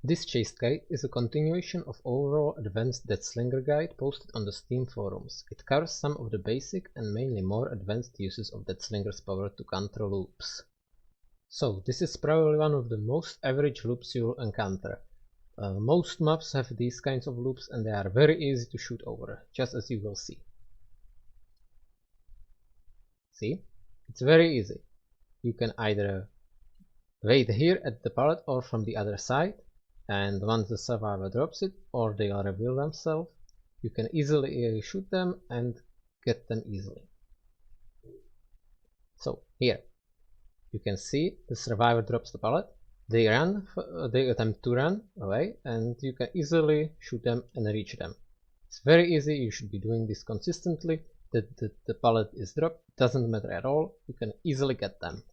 This chase guide is a continuation of overall advanced Deathslinger guide posted on the Steam forums. It covers some of the basic and mainly more advanced uses of Deathslinger's power to counter loops. So this is probably one of the most average loops you'll encounter. Most maps have these kinds of loops and they are very easy to shoot over, just as you will see. See? It's very easy. You can either wait here at the pallet or from the other side, and once the survivor drops it or they'll reveal themselves, you can easily shoot them and get them easily. So here you can see the survivor drops the pallet, they attempt to run away, and you can easily shoot them and reach them. It's very easy, you should be doing this consistently. The pallet is dropped, doesn't matter at all, you can easily get them.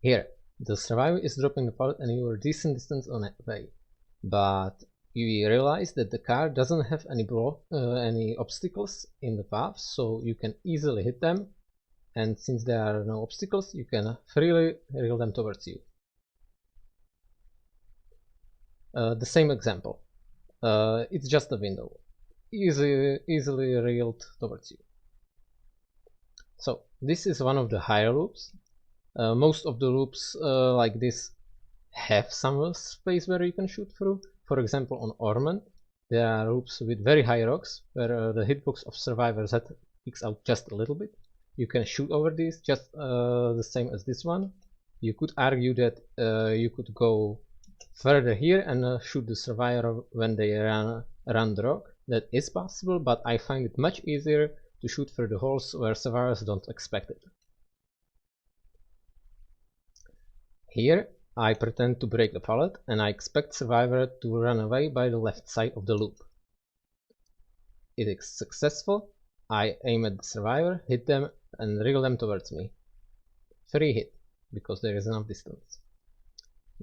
Here, the survivor is dropping the pallet and you are a decent distance away, but you realize that the car doesn't have any obstacles in the path, so you can easily hit them, and since there are no obstacles, you can freely reel them towards you. The same example. It's just a window. Easily reeled towards you. So this is one of the higher loops. Most of the loops like this have some space where you can shoot through. For example, on Ormond there are loops with very high rocks where the hitbox of survivors head peeks out just a little bit. You can shoot over these just the same as this one. You could argue that you could go further here and shoot the survivor when they run around the rock. That is possible, but I find it much easier to shoot through the holes where survivors don't expect it. Here I pretend to break the pallet and I expect survivor to run away by the left side of the loop. It is successful. I aim at the survivor, hit them and reel them towards me. Free hit, because there is enough distance.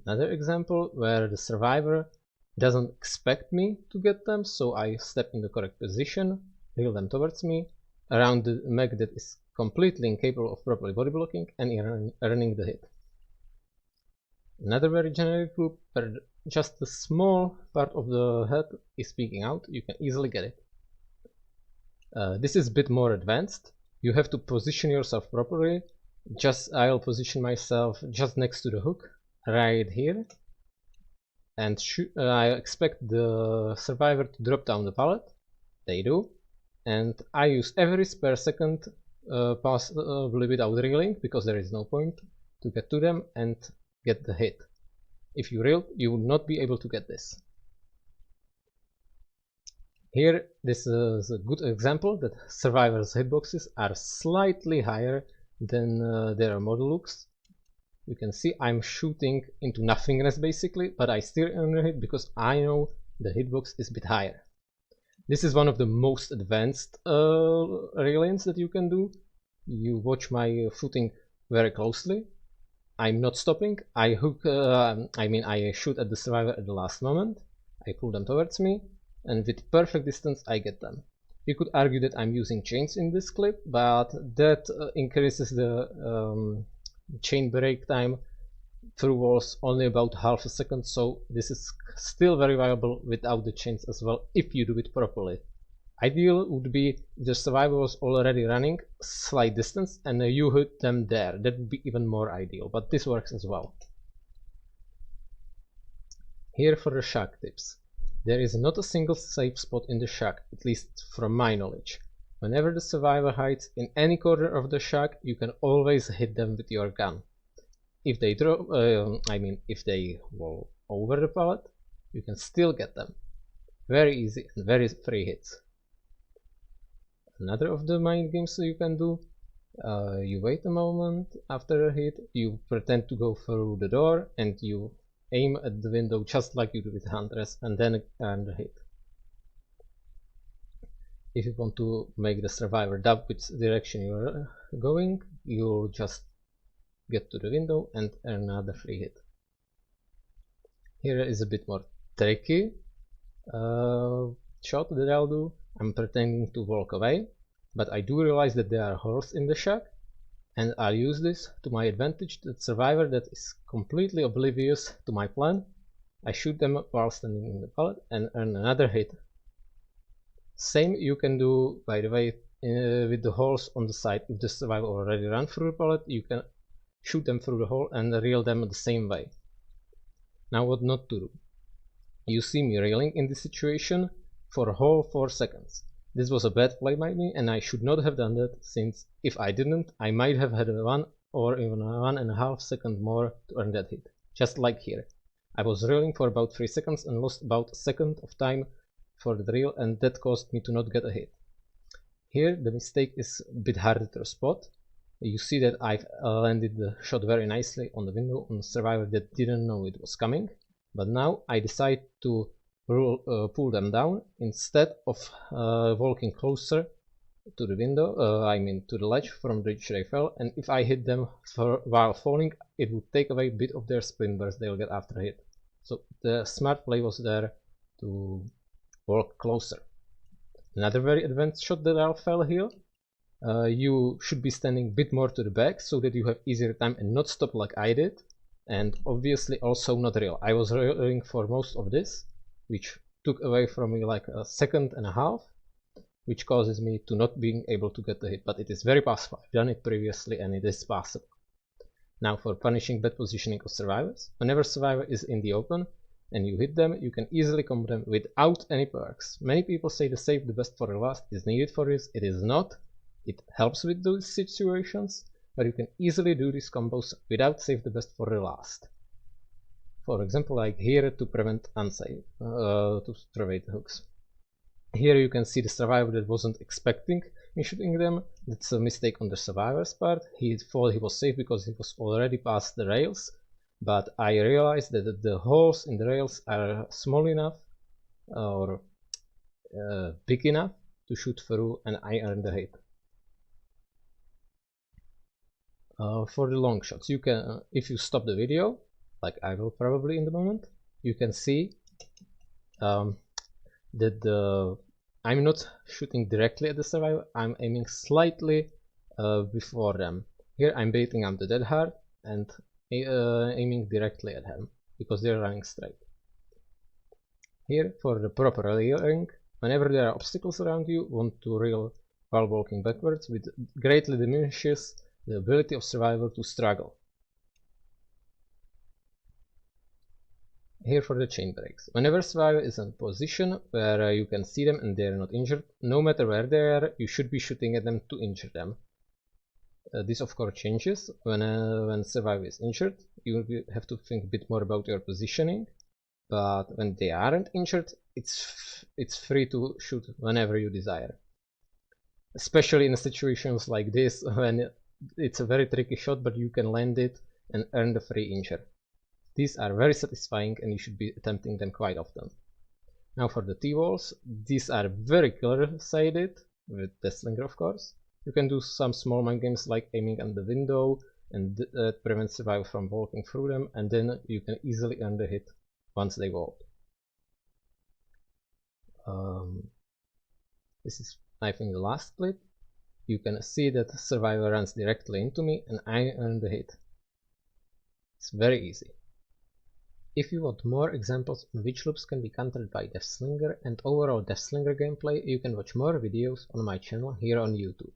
Another example where the survivor doesn't expect me to get them, so I step in the correct position, reel them towards me, around the mech that is completely incapable of properly body blocking and earning the hit. Another very generic loop where just a small part of the head is peeking out, you can easily get it. This is a bit more advanced. You have to position yourself properly. I'll position myself just next to the hook, right here, and I expect the survivor to drop down the pallet. They do, and I use every spare second possibly without reeling, because there is no point, to get to them and get the hit. If you reel, you will not be able to get this. Here, this is a good example that survivors' hitboxes are slightly higher than their model looks. You can see I'm shooting into nothingness basically, but I still earn a hit because I know the hitbox is a bit higher. This is one of the most advanced reelings that you can do. You watch my footing very closely. I'm not stopping. I shoot at the survivor at the last moment. I pull them towards me, and with perfect distance I get them. You could argue that I'm using chains in this clip, but that increases the chain break time through walls only about half a second, so this is still very viable without the chains as well, if you do it properly. Ideal would be if the survivor was already running slight distance and you hit them there. That would be even more ideal, but this works as well. Here for the shack tips. There is not a single safe spot in the shack, at least from my knowledge. Whenever the survivor hides in any corner of the shack, you can always hit them with your gun. If they if they roll over the pallet, you can still get them. Very easy and very free hits. Another of the mind games you can do, you wait a moment after a hit, you pretend to go through the door and you aim at the window just like you do with Huntress and then earn the hit. If you want to make the survivor doubt which direction you're going, you'll just get to the window and earn another free hit. Here is a bit more tricky shot that I'll do. I'm pretending to walk away, but I do realize that there are holes in the shack, and I'll use this to my advantage. The survivor that is completely oblivious to my plan, I shoot them while standing in the pallet and earn another hit. Same you can do, by the way, with the holes on the side. If the survivor already ran through the pallet, you can shoot them through the hole and reel them the same way. Now what not to do. You see me reeling in this situation for a whole 4 seconds. This was a bad play by me, and I should not have done that, since if I didn't, I might have had 1 or even 1.5 seconds more to earn that hit. Just like here. I was reeling for about 3 seconds and lost about a second of time for the reel, and that caused me to not get a hit. Here the mistake is a bit harder to spot. You see that I've landed the shot very nicely on the window on a survivor that didn't know it was coming, but now I decide to pull them down instead of walking closer to the window, I mean to the ledge from which they fell, and if I hit them while falling, it would take away a bit of their sprint burst they'll get after a hit. So the smart play was there to walk closer. Another very advanced shot that I fell here. You should be standing a bit more to the back so that you have easier time and not stop like I did, and obviously also not reel. I was reeling for most of this, which took away from me like a second and a half, which causes me to not being able to get the hit, but it is very possible. I've done it previously and it is possible. Now for punishing bad positioning of survivors. Whenever survivor is in the open and you hit them, you can easily combo them without any perks. Many people say the save the best for the last is needed for this. It is not. It helps with those situations, but you can easily do these combos without save the best for the last. For example, like here to prevent unsave, to prevent hooks. Here you can see the survivor that wasn't expecting me shooting them. That's a mistake on the survivor's part. He thought he was safe because he was already past the rails, but I realized that the holes in the rails are small enough or big enough to shoot through, and I earned the hit. For the long shots, you can, if you stop the video, like I will probably in the moment, you can see that I'm not shooting directly at the survivor, I'm aiming slightly before them. Here I'm baiting up the dead hard and aiming directly at them, because they're running straight. Here, for the proper reeling, whenever there are obstacles around you, want to reel while walking backwards, which greatly diminishes the ability of survivor to struggle. Here for the chain breaks. Whenever survivor is in a position where you can see them and they are not injured, no matter where they are, you should be shooting at them to injure them. This of course changes when survivor is injured. You have to think a bit more about your positioning, but when they aren't injured, it's free to shoot whenever you desire. Especially in situations like this, when it's a very tricky shot, but you can land it and earn the free injure. These are very satisfying and you should be attempting them quite often. Now for the T-walls, these are very clear-sided, with Deathslinger of course. You can do some small mind games like aiming at the window and prevent survivor from walking through them, and then you can easily earn the hit once they walk. This is, I think, the last clip. You can see that the survivor runs directly into me and I earn the hit. It's very easy. If you want more examples on which loops can be countered by Deathslinger and overall Deathslinger gameplay, you can watch more videos on my channel here on YouTube.